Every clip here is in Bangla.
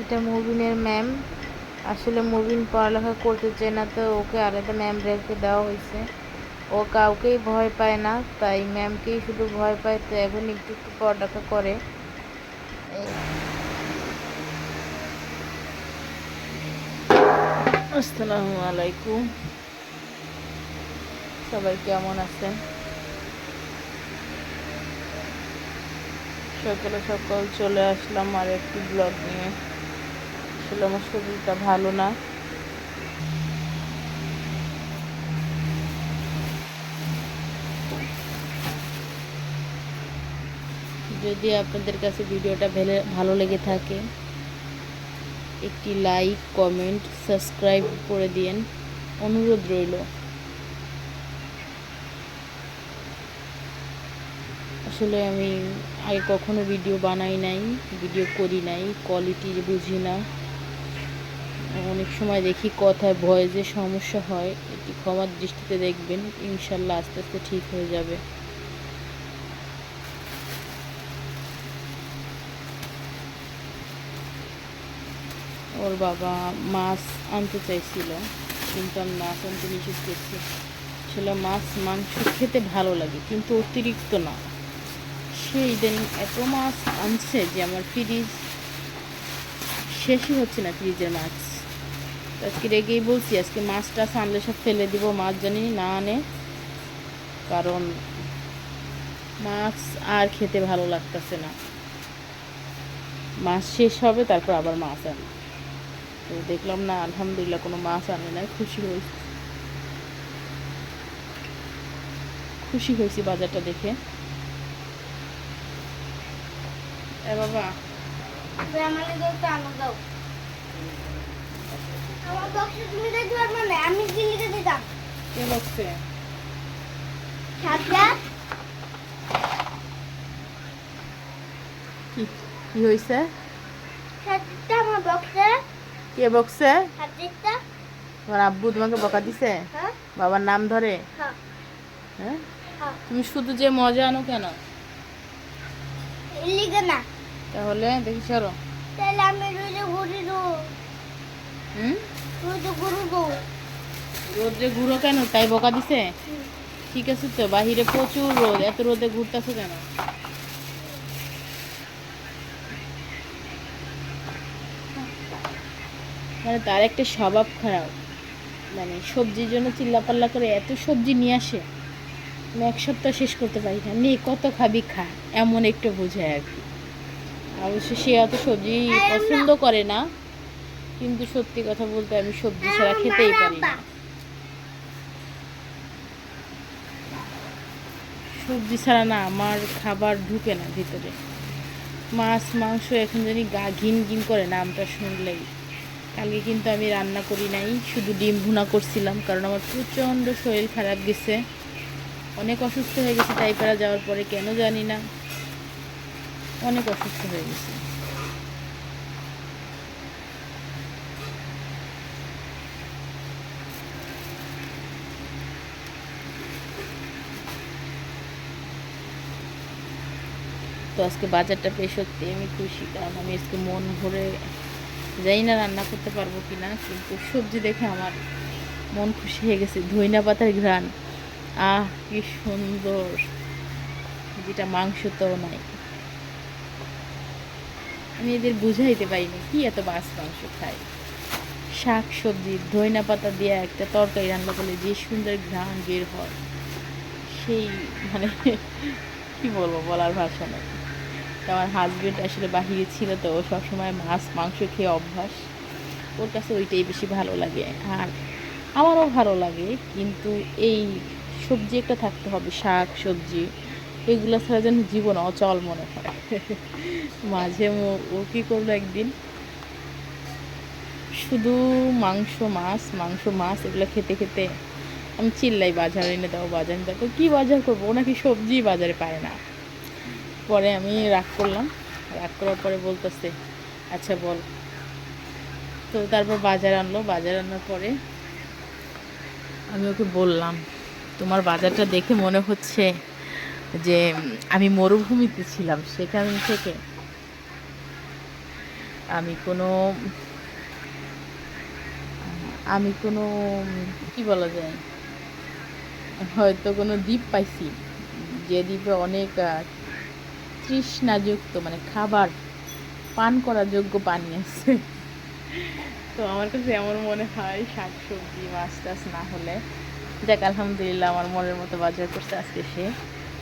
এটা মুবিনের ম্যাম। আসলে মুবিন পড়ালেখা করতে চায় না, তো ওকে আলাদা ম্যাম রেখে দেওয়া হয়েছে। ও কাউকেই ভয় পায় না, তাই ম্যামকেই শুধু ভয় পায়, তো এখন একটু একটু পড়ালেখা করে। আসসালামু আলাইকুম, সবাই কেমন আছেন? সকালে সকাল চলে আসলাম আর একটি ব্লগ নিয়ে। আসলে আমার শরীরটা ভালো না। যদি আপনাদের কাছে ভিডিওটা ভালো লেগে থাকে, একটি লাইক, কমেন্ট, সাবস্ক্রাইব করে দিন, অনুরোধ রইল। আসলে আমি আগে কখনো ভিডিও বানাই নাই, ভিডিও করি নাই, কোয়ালিটি বুঝি না। অনেক সময় দেখি কথায় ভয়েসে সমস্যা হয়, এটি ক্ষমার দৃষ্টিতে দেখবেন। ইনশাল্লাহ আস্তে আস্তে ঠিক হয়ে যাবে। ওর বাবা মাছ আনতে চাইছিল, কিন্তু আমি মাছ আনতে নিষেধ করছি। আসলে মাছ মাংস খেতে ভালো লাগে, কিন্তু অতিরিক্ত না। সে ইদানিং এত মাছ আনছে যে আমার ফ্রিজ শেষই হচ্ছে না, ফ্রিজের মাছ। আজকে রেগেই বলছি, আজকে মাছ টাছ আনলে সব ফেলে দিব, মাছ জানি না আনে। কারণ মাছ আর খেতে ভালো লাগতেছে না। মাছ শেষ হবে, তারপর আবার মাছ আনে। তো দেখলাম না, আলহামদুলিল্লাহ কোনো মাছ আনে না, খুশি হয়েছি বাজারটা দেখে। এ বাবা, কে বকছে? কি হয়েছে? কে বকছে? তোমার আব্বু তোমাকে বকা দিছে? বাবার নাম ধরে? হ্যাঁ, তুমি শুধু যে মজা আনো কেন? তাহলে দেখি সরো। রোদ্রে ঘুরো কেন? তাই বকা দিছে? ঠিক আছে, তো বাহিরে প্রচুর রোদ, এত রোদে ঘুরতেছো কেন? মানে তার একটা স্বভাব খারাপ, মানে সবজির জন্য চিল্লাপাল্লা করে এত সবজি নিয়ে আসে, আমি এক সপ্তাহ শেষ করতে পারি না। নে কত খাবি খা, এমন একটু বোঝায় আর কি। অবশ্য সে অত সবজি পছন্দ করে না, কিন্তু সত্যি কথা বলতে আমি সবজি ছাড়া খেতেই পারি না। সবজি ছাড়া না আমার খাবার ঢুকে না ভিতরে। মাছ মাংস এখন জানি গা ঘিন ঘিন করে নামটা শুনলেই। কালকে কিন্তু আমি রান্না করি নাই, শুধু ডিম ভুনা করছিলাম, কারণ আমার প্রচণ্ড শরীর খারাপ গেছে। অনেক অসুস্থ হয়ে গেছে টাইপারা যাওয়ার পরে, কেন জানি না অনেক অসুস্থ হয়ে গেছে। তো আজকে বাজারটা পেয়ে সত্যি আমি খুশি, কারণ আমি আজকে মন ভরে যাই না রান্না করতে পারবো কি না, কিন্তু সবজি দেখে আমার মন খুশি হয়ে গেছে। ধইনা পাতার ঘ্রাণ, আহ কি সুন্দর, যেটা মাংস তো নাই। আমি এদের বুঝাইতে পারি না কি এত মাছ মাংস খায়। শাক সবজি ধইনা পাতা দিয়ে একটা তরকারি রান্না করলে যে সুন্দর ঘ্রাণ বের হয়, সেই মানে কি বলবো, বলার ভাষা নেই। আমার হাজবেন্ড আসলে বাহিরে ছিল, তো ও সবসময় মাছ মাংস খেয়ে অভ্যাস, ওর কাছে ওইটাই বেশি ভালো লাগে। আর আমারও ভালো লাগে, কিন্তু এই সবজি একটা থাকতে হবে, শাক সবজি, এগুলো ছাড়া যেন জীবন অচল মনে হয়। মাঝে ও কী করলো একদিন, শুধু মাংস মাছ এগুলো খেতে খেতে আমি চিল্লাই, বাজার এনে দাও, বাজার এনে দাও। কী বাজার করবো, ও নাকি সবজি বাজারে পায় না। পরে আমি রাগ করলাম, রাগ করার পরে বলতেছে আচ্ছা বল। তো তারপর বাজার আনলো, বাজার আনার পরে আমি ওকে বললাম, তোমার বাজারটা দেখে মনে হচ্ছে যে আমি মরুভূমিতে ছিলাম, সেখান থেকে আমি কোনো আমি কোনো কি বলা যায়, হয়তো কোনো দ্বীপ পাইছি যে দ্বীপে অনেক তৃষ্ণাযুক্ত মানে খাবার পান করার যোগ্য পানি আছে। তো আমার কাছে এমন মনে হয় শাক সবজি মাছ টাছ না হলে, যাক আলহামদুলিল্লাহ আমার মনের মতো বাজার করছে আজকে সে।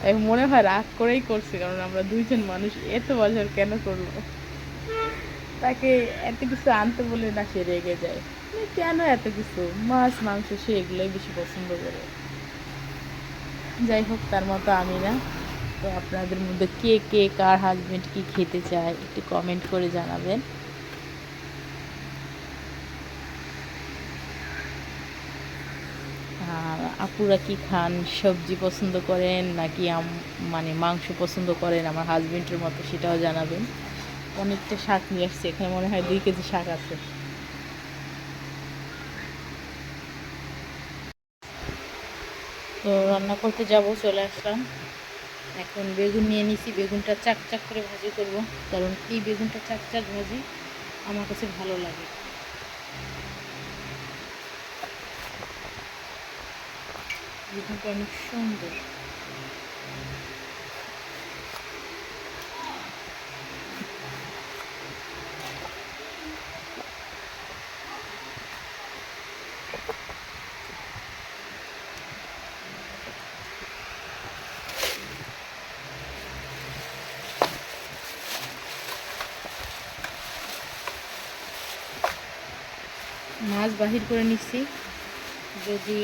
তাই মনে হয় রাগ করেই করছে, কারণ আমরা দুইজন মানুষ এত বাজার কেন করলো। তাকে এত কিছু আনতে বলে না সে রেগে যায়, কেন এত কিছু, মাছ মাংস সে এগুলোই বেশি পছন্দ করে। যাই হোক, তার মতো আমি না। তো আপনাদের মধ্যে কে কে কার হাজবেন্ড কি খেতে চায় একটু কমেন্ট করে জানাবেন। আর আপুরা কি খান, সবজি পছন্দ করেন নাকি মানে মাংস পছন্দ করেন আমার হাজবেন্ডের মতো, সেটাও জানাবেন। অনেকটা শাক নিয়ে আসছে, এখানে মনে হয় 2 কেজি শাক আছে। তো রান্না করতে যাব, চলে আসলাম। এখন বেগুন নিয়ে নিছি, বেগুনটা চাক চাক করে ভাজি করব, কারণ এই বেগুনটা চাক চাক ভাজি আমার কাছে ভালো লাগে। বেগুনটা অনেক সুন্দর। মাছ বাহির করে নিচ্ছি, যদি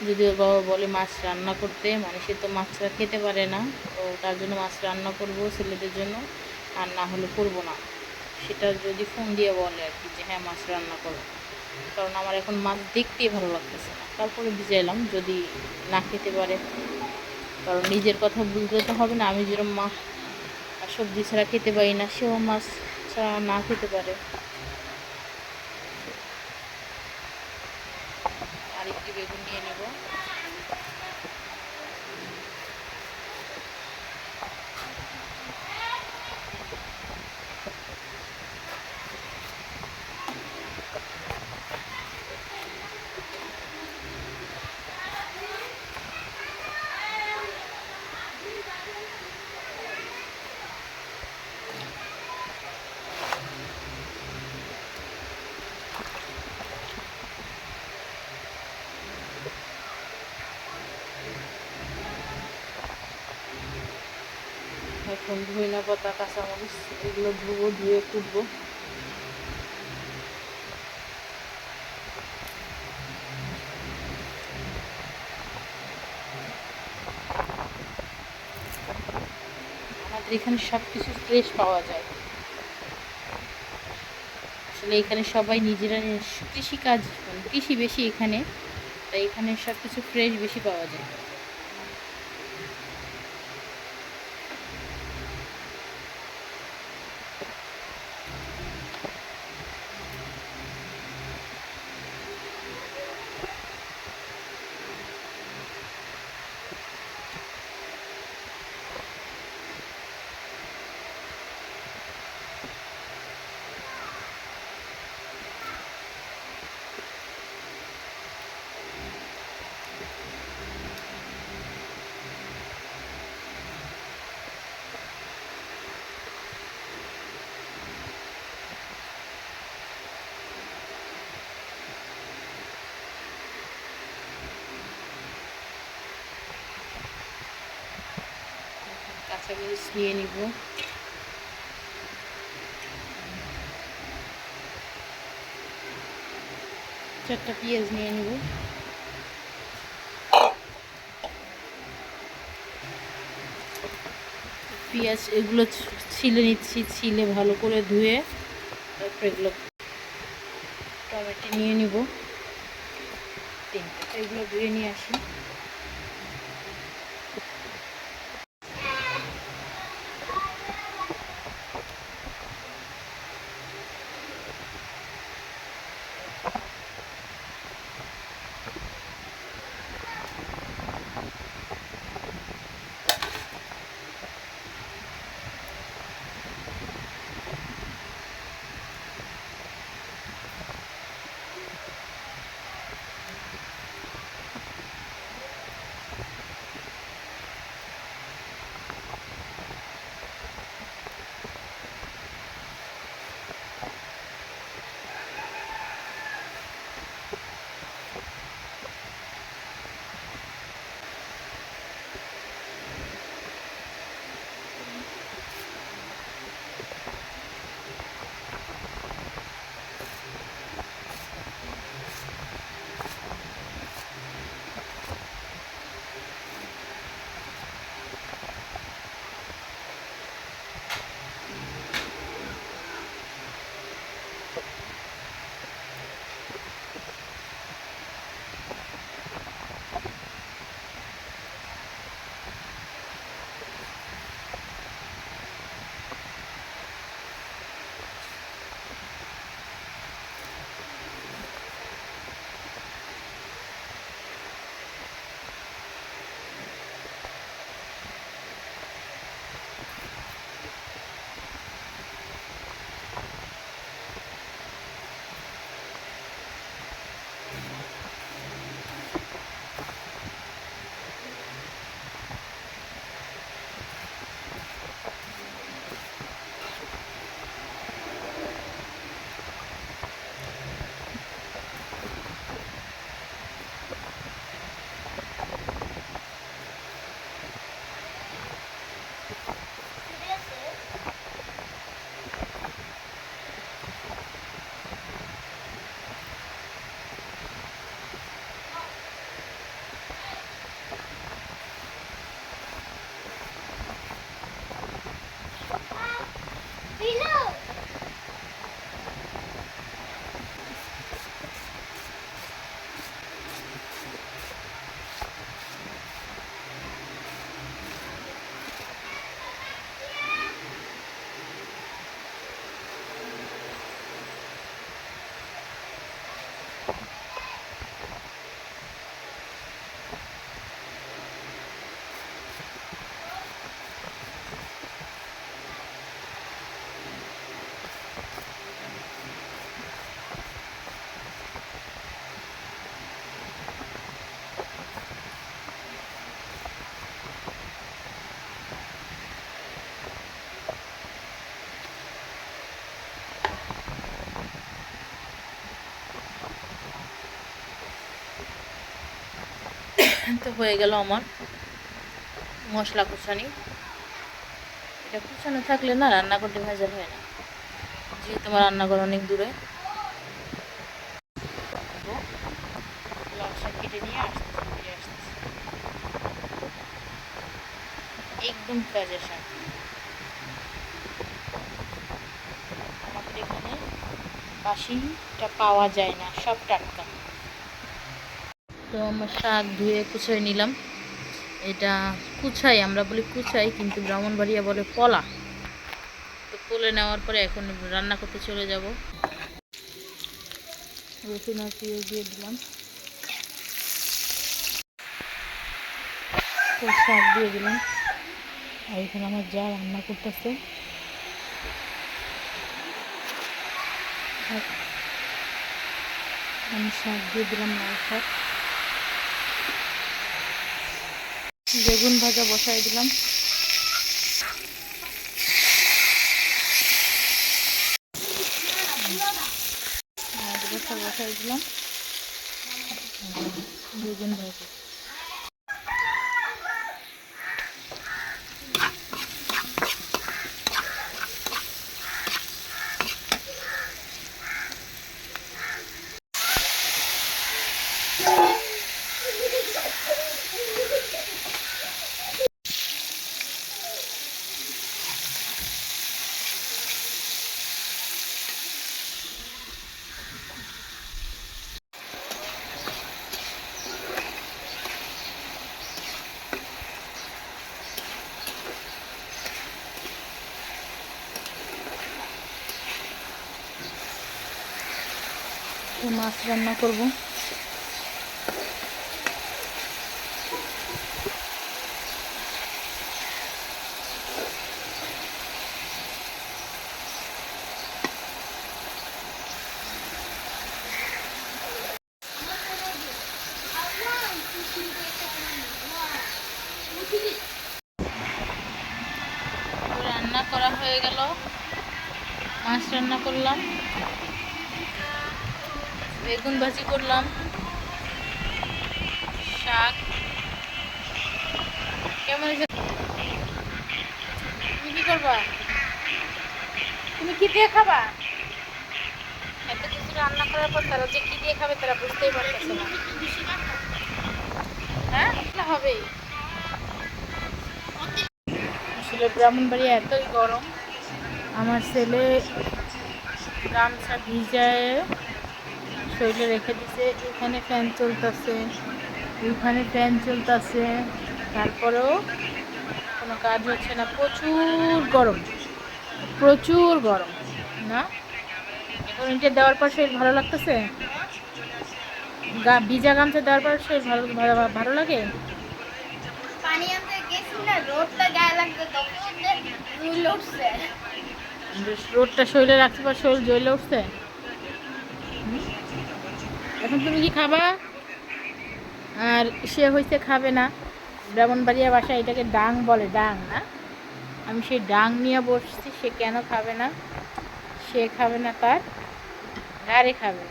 যদিও বাবা বলে মাছ রান্না করতে, মানুষে তো মাছরা খেতে পারে না, তো তার জন্য মাছ রান্না করব ছেলেদের জন্য, আর না হলে করবো না। সেটা যদি ফোন দিয়ে বলে আর কি, যে হ্যাঁ মাছ রান্না করো, কারণ আমার এখন মাছ দেখতেই ভালো লাগতেছে না। তারপরে ভিজাইলাম যদি না খেতে পারে, কারণ নিজের কথা বুঝতে তো হবে না। আমি যেরকম মাছ আর সবজি ছাড়া খেতে পারি না, সেও মাছ ছাড়া না খেতে পারে। আরেকটি বেগুন নিয়ে নেব। এখন ধনিয়া পাতা কাঁচামরিচ এগুলো ধুবো, ধুয়ে কুটবো। আমাদের এখানে সব কিছু ফ্রেশ পাওয়া যায়। আসলে এখানে সবাই নিজেরা কৃষিকাজ, মানে কৃষি বেশি এখানে, তাই এখানে সব কিছু ফ্রেশ বেশি পাওয়া যায়। কাঁচামরিচ নিয়ে নিব। 4টা পেঁয়াজ নিয়ে নিব। পেঁয়াজ এগুলো ছিলে নিচ্ছি, ছিলে ভালো করে ধুয়ে তারপর এগুলো। টমেটো নিয়ে নিব 3টা, এগুলো ধুয়ে নিয়ে আসি। তো হয়ে গেল আমার মশলা কষানি। এটা কুচানো থাকলে না রান্না করতে ভেজাল হয় না, যেহেতু আমার রান্নাঘর অনেক দূরে। লাল শাক কেটে নিয়ে ফিরে আসতেছি। একদম তাজা শাক, আমাদের এখানে বাসিটা পাওয়া যায় না, সব টাটকা। তো আমার শাক ধুয়ে কুচাই নিলাম। এটা কুচাই, আমরা বলি কুচাই, কিন্তু ব্রাহ্মণবাড়িয়া বলে পলা। তো তুলে নেওয়ার পরে এখন রান্না করতে চলে যাব। রসুন আর পেঁয়াজ দিয়ে দিলাম, তো শাক দিয়ে দিলাম। আর এখানে আমার যা রান্না করতেছে, আমি শাক দিয়ে দিলাম, লাল শাক। বেগুন ভাজা বসাই দিলাম। বসাই দিলাম বেগুন ভাজা। মাছ রান্না করব। রান্না করা হয়ে গেল, মাছ রান্না করলাম, বেগুন ভাজি করলাম, শাক। কেমন হয়েছে? তুমি কি করবা? তুমি কি দিয়ে খাবা? এত কিছু রান্না করার পর তারা যে কি দিয়ে খাবে তারা বুঝতেই পারতেছে না। হ্যাঁ, হবেই। আসলে ব্রাহ্মণবাড়িয়া এতই গরম, আমার ছেলে গামছা ভিজায় শরীরে রেখে দিছে। এখানে ফ্যান চলতেছে, ওইখানে ফ্যান চলতেছে, তারপরেও কোনো কাজ হচ্ছে না। প্রচুর গরম, প্রচুর গরম না। এখন এটা দেওয়ার পর শরীর ভালো লাগতেছে, ভিজা গামছা দেওয়ার পর শরীর ভালো ভালো ভালো লাগে। পানি আনতে গেছি না, রোদটা গায়ে লাগছে, তখন জ্বলে উঠছে। রোদটা শরীরে রাখতে পর শরীর জ্বলে উঠছে। এখন তুমি কি খাবা? আর সে হয়েছে খাবে না। ব্রাহ্মণবাড়িয়া বাসায় এটাকে ডাং বলে, ডাং না। আমি সেই ডাং নিয়ে বসছি, সে কেন খাবে না? সে খাবে না, তার গাড়ি খাবে।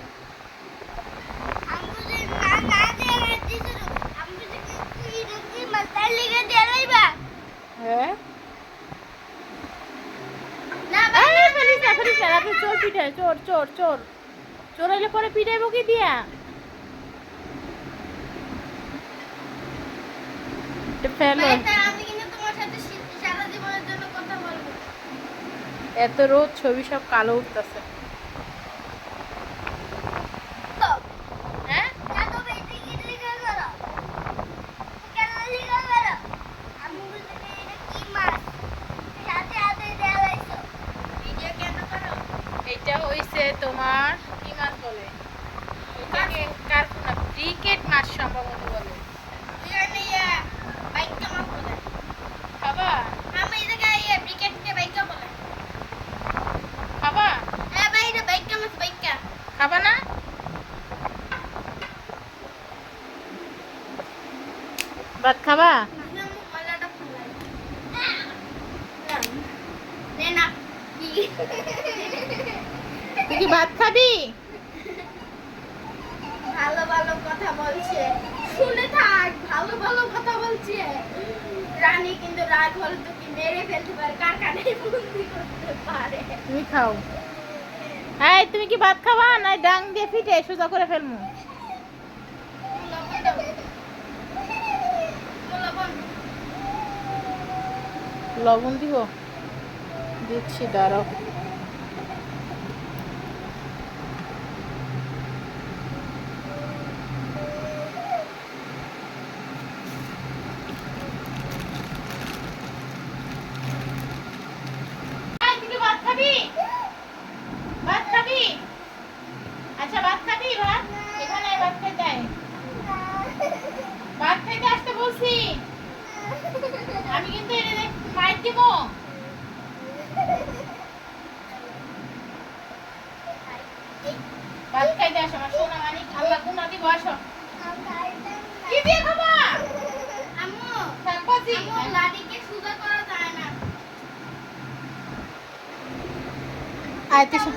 হ্যাঁ, আগে চোর পিটায়, চোর চোর চোর চোর হইলে পরে পিটাইব কি দিয়া? এটা ফেলো। আমি কিন্তু তোমার সাথে সারা জীবনের জন্য কথা বলবো। এত রোদ, ছবি সব কালো উঠতেছে। তো হ্যাঁ, এত বেশি ইডলি কেন করো? কেন লিখা করো? আমি বুঝতে পারি এটা কি মাছ? সাথে সাথে দেখাইছো। ভিডিও কেন করো? এটা হইছে তোমার কি মাছ বলে? এটাকে কার্পুনা ক্রিকেট মাছ সম্ভবত বলে। ইয়া বাইকটা মাছ বলে। খাবা? আমি এই জায়গায় ব্রিকেটকে বাইকটা বলে। খাবা? হ্যাঁ ভাই এটা বাইকটা মাছ বাইকটা। খাবা না? ভাত খাবা? মলাটা ফুলাই। নে না কি? তুই কি ভাত খাবি? ভালো ভালো কথা বলছে, শুনে থাক। ভালো ভালো কথা বলছে। রানী কিন্তু রাগ হলে তো কি মেরে ফেলতে পারে, কারখানায় বন্দি করতে পারে। তুমি খাও। এই তুমি কি ভাত খাবা না ডাং দিয়ে ফিটে সোজা করে ফেলমু? লবণ দাও। লবণ। লবণ দিব? দিচ্ছি, দাঁড়াও। এই, তুই কি ভাত খাবি? ভাত খাবি? আচ্ছা ভাত খাবি? ভাত এখানে ভাত খেতে আয়। ভাত খাইতে আসতে বলছি। আমি কিন্তু এটা মাইর দিব। ভাত খাইতে আসো আমার সোনা মানিক, আল্লাহ গুনা দিব, আসো। কি দিয়ে খাবা? আম্মু, শাকভাজি? আম্মু লাডিকে সুজা করা যায় না। আয় তিশা,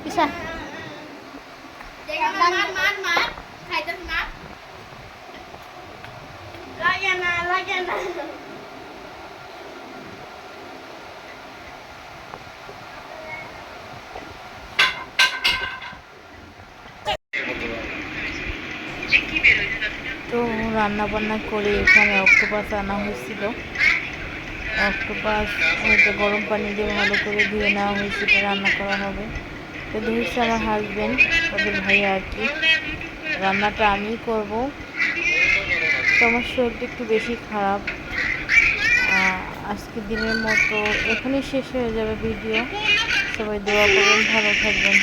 তিশা। দেখা মার মার মার খাইতেছ না। লাগে না লাগে না। তো রান্না বান্না করে এখানে অক্টোপাস আনা হয়েছিল। অক্টোপাস হয়তো গরম পানি দিয়ে ভালো করে ধুয়ে নেওয়া হয়েছিল, রান্না করা হবে। তো ধুয়েছে আমার হাজবেন্ড, ওদের ভাইয়া আর কি। রান্নাটা আমিই করব। তো আমার শরীরটা একটু বেশি খারাপ। আজকের দিনের মতো এখানেই শেষ হয়ে যাবে ভিডিও। সবাই দোয়া করবেন, ভালো থাকবেন।